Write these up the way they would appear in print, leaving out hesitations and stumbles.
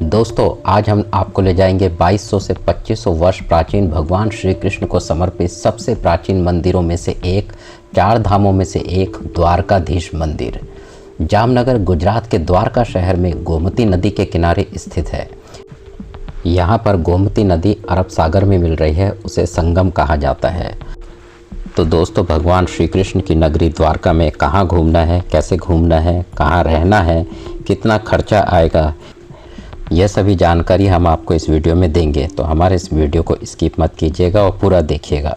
दोस्तों, आज हम आपको ले जाएंगे 2200 से 2500 वर्ष प्राचीन भगवान श्री कृष्ण को समर्पित सबसे प्राचीन मंदिरों में से एक, 4 धामों में से एक द्वारकाधीश मंदिर। जामनगर गुजरात के द्वारका शहर में गोमती नदी के किनारे स्थित है। यहाँ पर गोमती नदी अरब सागर में मिल रही है, उसे संगम कहा जाता है। तो दोस्तों, भगवान श्री कृष्ण की नगरी द्वारका में कहाँ घूमना है, कैसे घूमना है, कहाँ रहना है, कितना खर्चा आएगा, यह सभी जानकारी हम आपको इस वीडियो में देंगे। तो हमारे इस वीडियो को स्किप मत कीजिएगा और पूरा देखिएगा।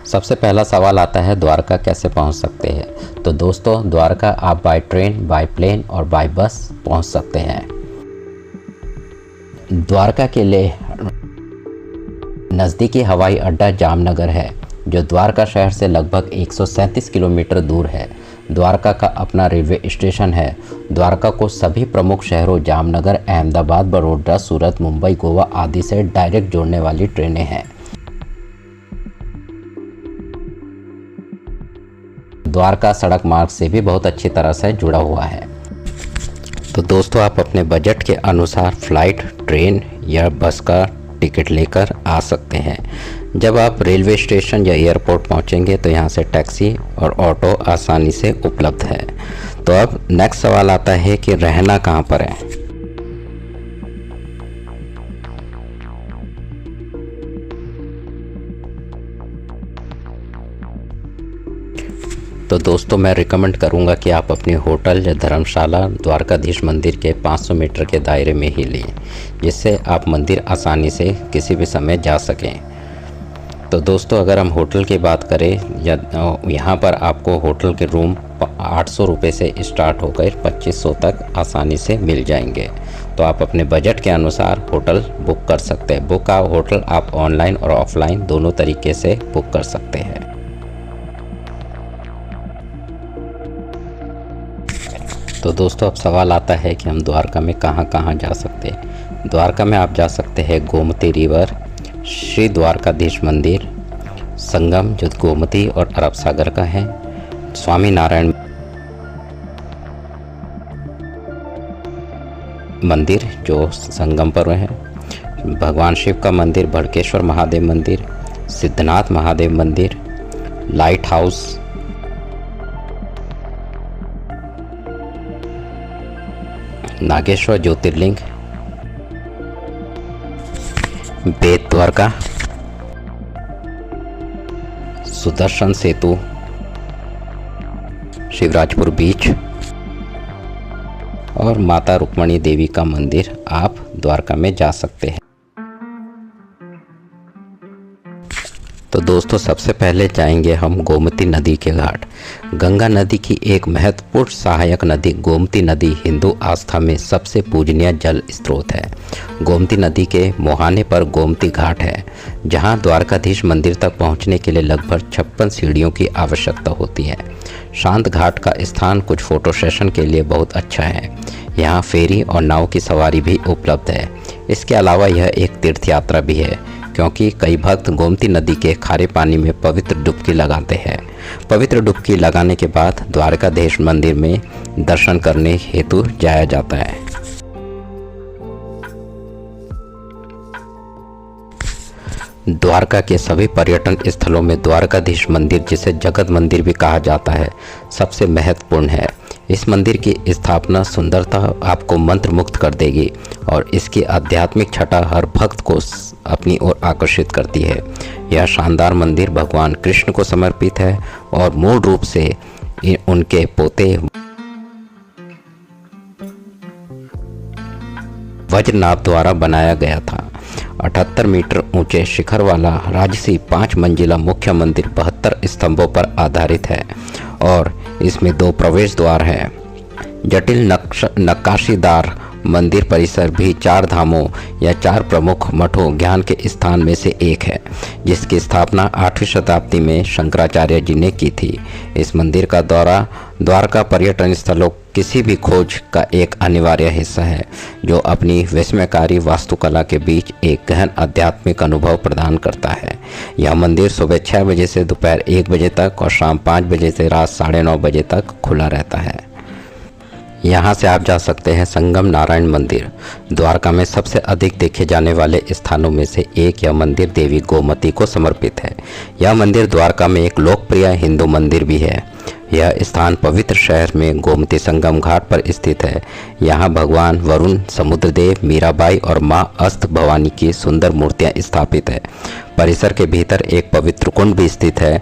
सबसे पहला सवाल आता है, द्वारका कैसे पहुंच सकते हैं। तो दोस्तों, द्वारका आप बाय ट्रेन, बाय प्लेन और बाय बस पहुंच सकते हैं। द्वारका के लिए नज़दीकी हवाई अड्डा जामनगर है, जो द्वारका शहर से लगभग 137 किलोमीटर दूर है। द्वारका का अपना रेलवे स्टेशन है। द्वारका को सभी प्रमुख शहरों जामनगर, अहमदाबाद, बड़ौदा, सूरत, मुंबई, गोवा आदि से डायरेक्ट जोड़ने वाली ट्रेनें हैं। द्वारका सड़क मार्ग से भी बहुत अच्छी तरह से जुड़ा हुआ है। तो दोस्तों, आप अपने बजट के अनुसार फ्लाइट, ट्रेन या बस का टिकट लेकर आ सकते हैं। जब आप रेलवे स्टेशन या एयरपोर्ट पहुंचेंगे तो यहां से टैक्सी और ऑटो आसानी से उपलब्ध है। तो अब नेक्स्ट सवाल आता है कि रहना कहां पर है। तो दोस्तों, मैं रिकमेंड करूंगा कि आप अपनी होटल या धर्मशाला द्वारकाधीश मंदिर के 500 मीटर के दायरे में ही लें, जिससे आप मंदिर आसानी से किसी भी समय जा सकें। तो दोस्तों, अगर हम होटल की बात करें, या यहाँ पर आपको होटल के रूम 800 रुपये से स्टार्ट होकर 2500 तक आसानी से मिल जाएंगे। तो आप अपने बजट के अनुसार होटल बुक कर सकते हैं। बुक का होटल आप ऑनलाइन और ऑफलाइन दोनों तरीके से बुक कर सकते हैं। तो दोस्तों, अब सवाल आता है कि हम द्वारका में कहाँ कहाँ जा सकते हैं। द्वारका में आप जा सकते हैं गोमती रिवर, श्री द्वारकाधीश मंदिर, संगम जो गोमती और अरब सागर का है, स्वामी नारायण मंदिर जो संगम पर है, भगवान शिव का मंदिर, भड़केश्वर महादेव मंदिर, सिद्धनाथ महादेव मंदिर, लाइट हाउस, नागेश्वर ज्योतिर्लिंग, बेट द्वारका, सुदर्शन सेतु, शिवराजपुर बीच और माता रुक्मणी देवी का मंदिर आप द्वारका में जा सकते हैं। तो दोस्तों, सबसे पहले जाएंगे हम गोमती नदी के घाट। गंगा नदी की एक महत्वपूर्ण सहायक नदी गोमती नदी हिंदू आस्था में सबसे पूजनीय जल स्रोत है। गोमती नदी के मुहाने पर गोमती घाट है, जहां द्वारकाधीश मंदिर तक पहुंचने के लिए लगभग 56 सीढ़ियों की आवश्यकता होती है। शांत घाट का स्थान कुछ फोटो सेशन के लिए बहुत अच्छा है। यहाँ फेरी और नाव की सवारी भी उपलब्ध है। इसके अलावा यह एक तीर्थ यात्रा भी है, क्योंकि कई भक्त गोमती नदी के खारे पानी में पवित्र डुबकी लगाते हैं। पवित्र डुबकी लगाने के बाद द्वारकाधीश मंदिर में दर्शन करने हेतु जाया जाता है। द्वारका के सभी पर्यटन स्थलों में द्वारकाधीश मंदिर, जिसे जगत मंदिर भी कहा जाता है, सबसे महत्वपूर्ण है। इस मंदिर की स्थापना सुंदरता आपको मंत्रमुग्ध कर देगी और इसकी आध्यात्मिक छटा हर भक्त को अपनी ओर आकर्षित करती है। यह शानदार मंदिर भगवान कृष्ण को समर्पित है और मूल रूप से उनके पोते वज्रनाभ द्वारा बनाया गया था। 78 मीटर ऊंचे शिखर वाला राजसी 5 मंजिला मुख्य मंदिर 72 स्तंभों पर आधारित है और इसमें 2 प्रवेश द्वार हैं। जटिल नक्काशीदार मंदिर परिसर भी 4 धामों या 4 प्रमुख मठों ज्ञान के स्थान में से एक है, जिसकी स्थापना 8वीं शताब्दी में शंकराचार्य जी ने की थी। इस मंदिर का दौरा द्वारका पर्यटन स्थलों किसी भी खोज का एक अनिवार्य हिस्सा है, जो अपनी विस्मयकारी वास्तुकला के बीच एक गहन आध्यात्मिक अनुभव प्रदान करता है। यह मंदिर सुबह 6 बजे से दोपहर 1 बजे तक और शाम 5 बजे से रात 9:30 बजे तक खुला रहता है। यहाँ से आप जा सकते हैं संगम नारायण मंदिर। द्वारका में सबसे अधिक देखे जाने वाले स्थानों में से एक यह मंदिर देवी गोमती को समर्पित है। यह मंदिर द्वारका में एक लोकप्रिय हिंदू मंदिर भी है। यह स्थान पवित्र शहर में गोमती संगम घाट पर स्थित है। यहाँ भगवान वरुण, समुद्रदेव, मीराबाई और माँ अस्त भवानी की सुंदर मूर्तियाँ स्थापित है। परिसर के भीतर एक पवित्र कुंड भी स्थित है।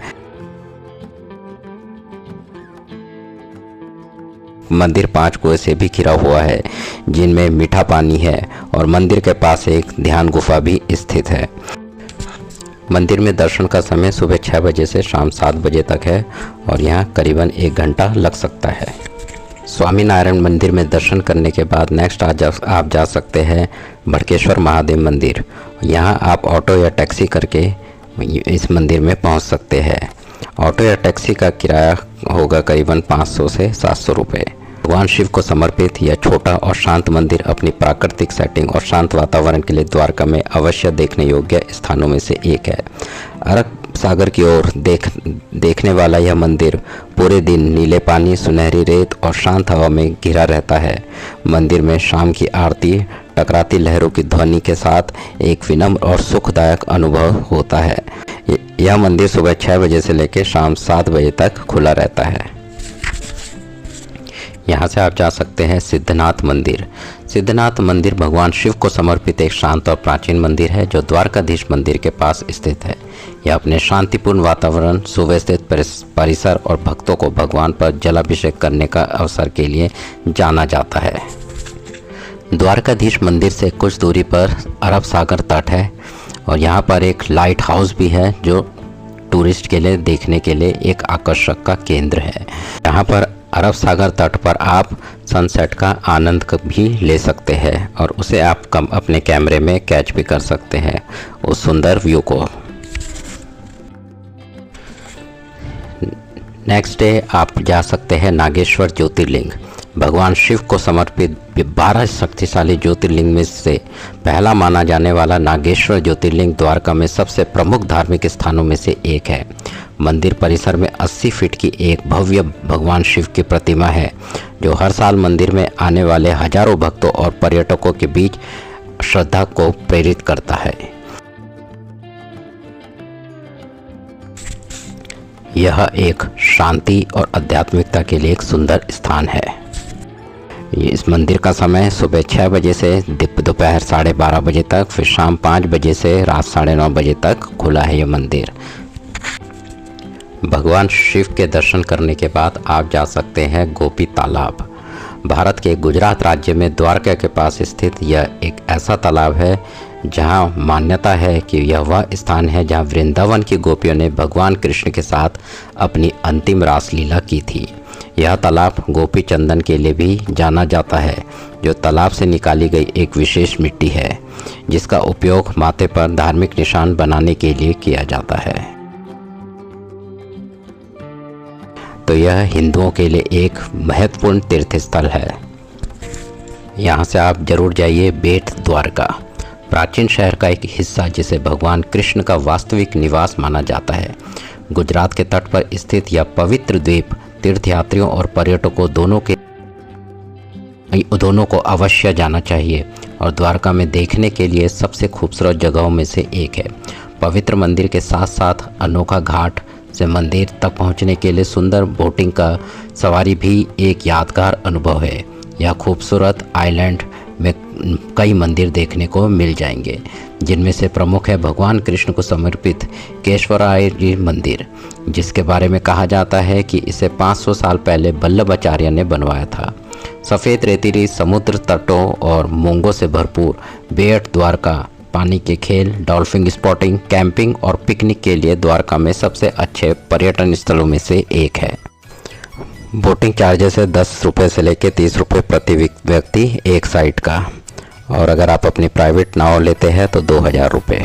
मंदिर 5 कुएं से भी घिरा हुआ है जिनमें मीठा पानी है और मंदिर के पास एक ध्यान गुफा भी स्थित है। मंदिर में दर्शन का समय सुबह 6 बजे से शाम 7 बजे तक है और यहाँ करीबन 1 घंटा लग सकता है। स्वामीनारायण मंदिर में दर्शन करने के बाद नेक्स्ट आप जा सकते हैं भड़केश्वर महादेव मंदिर। यहाँ आप ऑटो या टैक्सी करके इस मंदिर में पहुँच सकते हैं। ऑटो या टैक्सी का किराया होगा करीबन 500 से 700 रुपये। भगवान शिव को समर्पित यह छोटा और शांत मंदिर अपनी प्राकृतिक सेटिंग और शांत वातावरण के लिए द्वारका में अवश्य देखने योग्य स्थानों में से एक है। अरब सागर की ओर देखने वाला यह मंदिर पूरे दिन नीले पानी, सुनहरी रेत और शांत हवा में घिरा रहता है। मंदिर में शाम की आरती टकराती लहरों की ध्वनि के साथ एक विनम्र और सुखदायक अनुभव होता है। यह मंदिर सुबह 6 बजे से लेकर शाम 7 बजे तक खुला रहता है। यहाँ से आप जा सकते हैं सिद्धनाथ मंदिर। सिद्धनाथ मंदिर भगवान शिव को समर्पित एक शांत और प्राचीन मंदिर है जो द्वारकाधीश मंदिर के पास स्थित है। यह अपने शांतिपूर्ण वातावरण, सुव्यवस्थित परिसर और भक्तों को भगवान पर जलाभिषेक करने का अवसर के लिए जाना जाता है। द्वारकाधीश मंदिर से कुछ दूरी पर अरब सागर तट है और यहाँ पर एक लाइट हाउस भी है जो टूरिस्ट के लिए देखने के लिए एक आकर्षक का केंद्र है। यहाँ पर अरब सागर तट पर आप सनसेट का आनंद भी ले सकते हैं और उसे आप अपने कैमरे में कैच भी कर सकते हैं उस सुंदर व्यू को। नेक्स्ट डे आप जा सकते हैं नागेश्वर ज्योतिर्लिंग। भगवान शिव को समर्पित 12 शक्तिशाली ज्योतिर्लिंग में से पहला माना जाने वाला नागेश्वर ज्योतिर्लिंग द्वारका में सबसे प्रमुख धार्मिक स्थानों में से एक है। मंदिर परिसर में 80 फीट की एक भव्य भगवान शिव की प्रतिमा है जो हर साल मंदिर में आने वाले हजारों भक्तों और पर्यटकों के बीच श्रद्धा को प्रेरित करता है। यह एक शांति और आध्यात्मिकता के लिए एक सुंदर स्थान है। इस मंदिर का समय सुबह 6 बजे से दोपहर 12:30 बजे तक, फिर शाम 5 बजे से रात 9:30 बजे तक खुला है यह मंदिर। भगवान शिव के दर्शन करने के बाद आप जा सकते हैं गोपी तालाब। भारत के गुजरात राज्य में द्वारका के पास स्थित यह एक ऐसा तालाब है जहां मान्यता है कि यह वह स्थान है जहां वृंदावन की गोपियों ने भगवान कृष्ण के साथ अपनी अंतिम रासलीला की थी। यह तालाब गोपी चंदन के लिए भी जाना जाता है जो तालाब से निकाली गई एक विशेष मिट्टी है जिसका उपयोग माथे पर धार्मिक निशान बनाने के लिए किया जाता है। तो यह हिंदुओं के लिए एक महत्वपूर्ण तीर्थ स्थल है। यहाँ से आप जरूर जाइए बेट द्वारका, प्राचीन शहर का एक हिस्सा जिसे भगवान कृष्ण का वास्तविक निवास माना जाता है। गुजरात के तट पर स्थित यह पवित्र द्वीप तीर्थयात्रियों और पर्यटकों दोनों को अवश्य जाना चाहिए और द्वारका में देखने के लिए सबसे खूबसूरत जगहों में से एक है। पवित्र मंदिर के साथ साथ अनोखा घाट से मंदिर तक पहुंचने के लिए सुंदर बोटिंग का सवारी भी एक यादगार अनुभव है। यह खूबसूरत आइलैंड में कई मंदिर देखने को मिल जाएंगे जिनमें से प्रमुख है भगवान कृष्ण को समर्पित केशवराय जी मंदिर, जिसके बारे में कहा जाता है कि इसे 500 साल पहले वल्लभाचार्य ने बनवाया था। सफ़ेद रेतीली समुद्र तटों और मूंगों से भरपूर बेट द्वारका पानी के खेल, डॉल्फिन स्पॉटिंग, कैंपिंग और पिकनिक के लिए द्वारका में सबसे अच्छे पर्यटन स्थलों में से एक है। बोटिंग चार्जेस है 10 रुपये से लेकर 30 रुपये प्रति व्यक्ति एक साइड का, और अगर आप अपनी प्राइवेट नाव लेते हैं तो 2000 रुपये।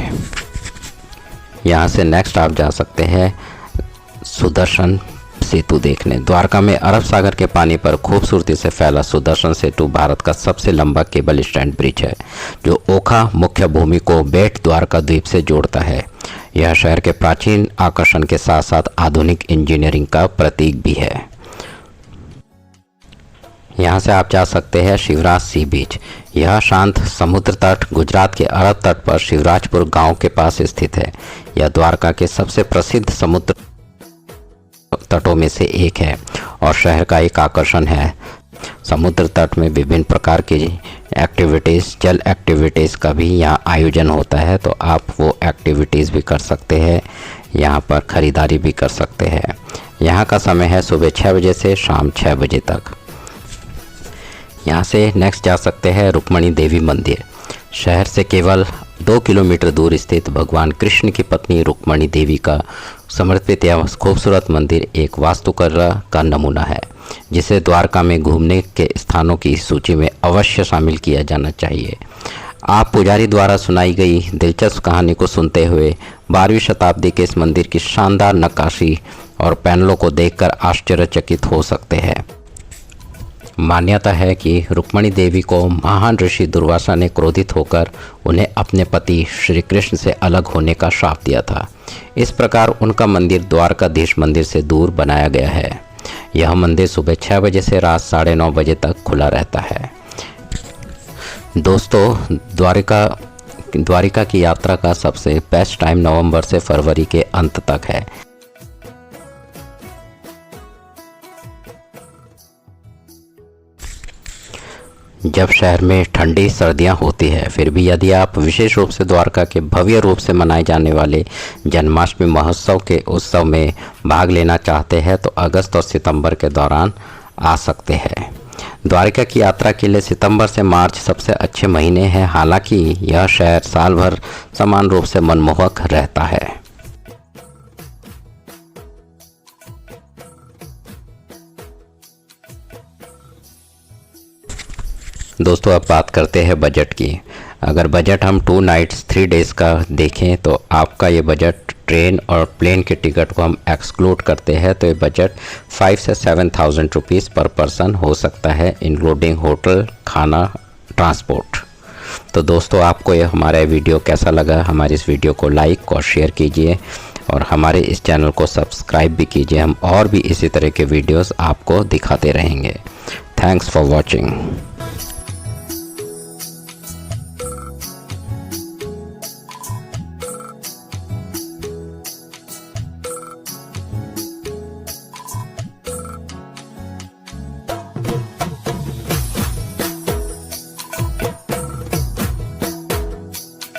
यहाँ से नेक्स्ट आप जा सकते हैं सुदर्शन सेतु देखने। द्वारका में अरब सागर के पानी पर खूबसूरती से फैला सुदर्शन सेतु भारत का सबसे लंबा केबल स्टैंड ब्रिज है जो ओखा मुख्य भूमि को बेट द्वारका द्वीप से जोड़ता है। यह शहर के प्राचीन आकर्षण के साथ साथ आधुनिक इंजीनियरिंग का प्रतीक भी है। यहाँ से आप जा सकते हैं शिवराज सी बीच। यह शांत समुद्र तट गुजरात के अरब तट पर शिवराजपुर गांव के पास स्थित है। यह द्वारका के सबसे प्रसिद्ध समुद्र तटों में से एक है और शहर का एक आकर्षण है। समुद्र तट में विभिन्न प्रकार की एक्टिविटीज़, जल एक्टिविटीज़ का भी यहाँ आयोजन होता है, तो आप वो एक्टिविटीज़ भी कर सकते हैं। यहाँ पर ख़रीदारी भी कर सकते हैं। यहाँ का समय है सुबह 6 बजे से शाम 6 बजे तक। यहाँ से नेक्स्ट जा सकते हैं रुक्मणी देवी मंदिर। शहर से केवल 2 किलोमीटर दूर स्थित भगवान कृष्ण की पत्नी रुक्मणी देवी का समर्पित यह खूबसूरत मंदिर एक वास्तुकला का नमूना है, जिसे द्वारका में घूमने के स्थानों की सूची में अवश्य शामिल किया जाना चाहिए। आप पुजारी द्वारा सुनाई गई दिलचस्प कहानी को सुनते हुए 12वीं शताब्दी के इस मंदिर की शानदार नक्काशी और पैनलों को देखकर आश्चर्यचकित हो सकते हैं। मान्यता है कि रुक्मणी देवी को महान ऋषि दुर्वासा ने क्रोधित होकर उन्हें अपने पति श्री कृष्ण से अलग होने का श्राप दिया था। इस प्रकार उनका मंदिर द्वारकाधीश मंदिर से दूर बनाया गया है। यह मंदिर सुबह 6 बजे से रात 9:30 बजे तक खुला रहता है। दोस्तों, द्वारिका की यात्रा का सबसे बेस्ट टाइम नवंबर से फरवरी के अंत तक है। जब शहर में ठंडी सर्दियां होती है, फिर भी यदि आप विशेष रूप से द्वारका के भव्य रूप से मनाए जाने वाले जन्माष्टमी महोत्सव के उत्सव में भाग लेना चाहते हैं तो अगस्त और सितंबर के दौरान आ सकते हैं। द्वारका की यात्रा के लिए सितंबर से मार्च सबसे अच्छे महीने हैं। हालांकि यह शहर साल भर समान रूप से मनमोहक रहता है। दोस्तों, अब बात करते हैं बजट की। अगर बजट हम 2 नाइट्स 3 डेज़ का देखें तो आपका ये बजट ट्रेन और प्लेन के टिकट को हम एक्सक्लूड करते हैं तो ये बजट 5 से 7,000 रुपीज़ पर पर्सन हो सकता है, इंक्लूडिंग होटल, खाना, ट्रांसपोर्ट। तो दोस्तों, आपको ये हमारा वीडियो कैसा लगा? हमारे इस वीडियो को लाइक और शेयर कीजिए और हमारे इस चैनल को सब्सक्राइब भी कीजिए। हम और भी इसी तरह के वीडियोस आपको दिखाते रहेंगे। Thanks for watching.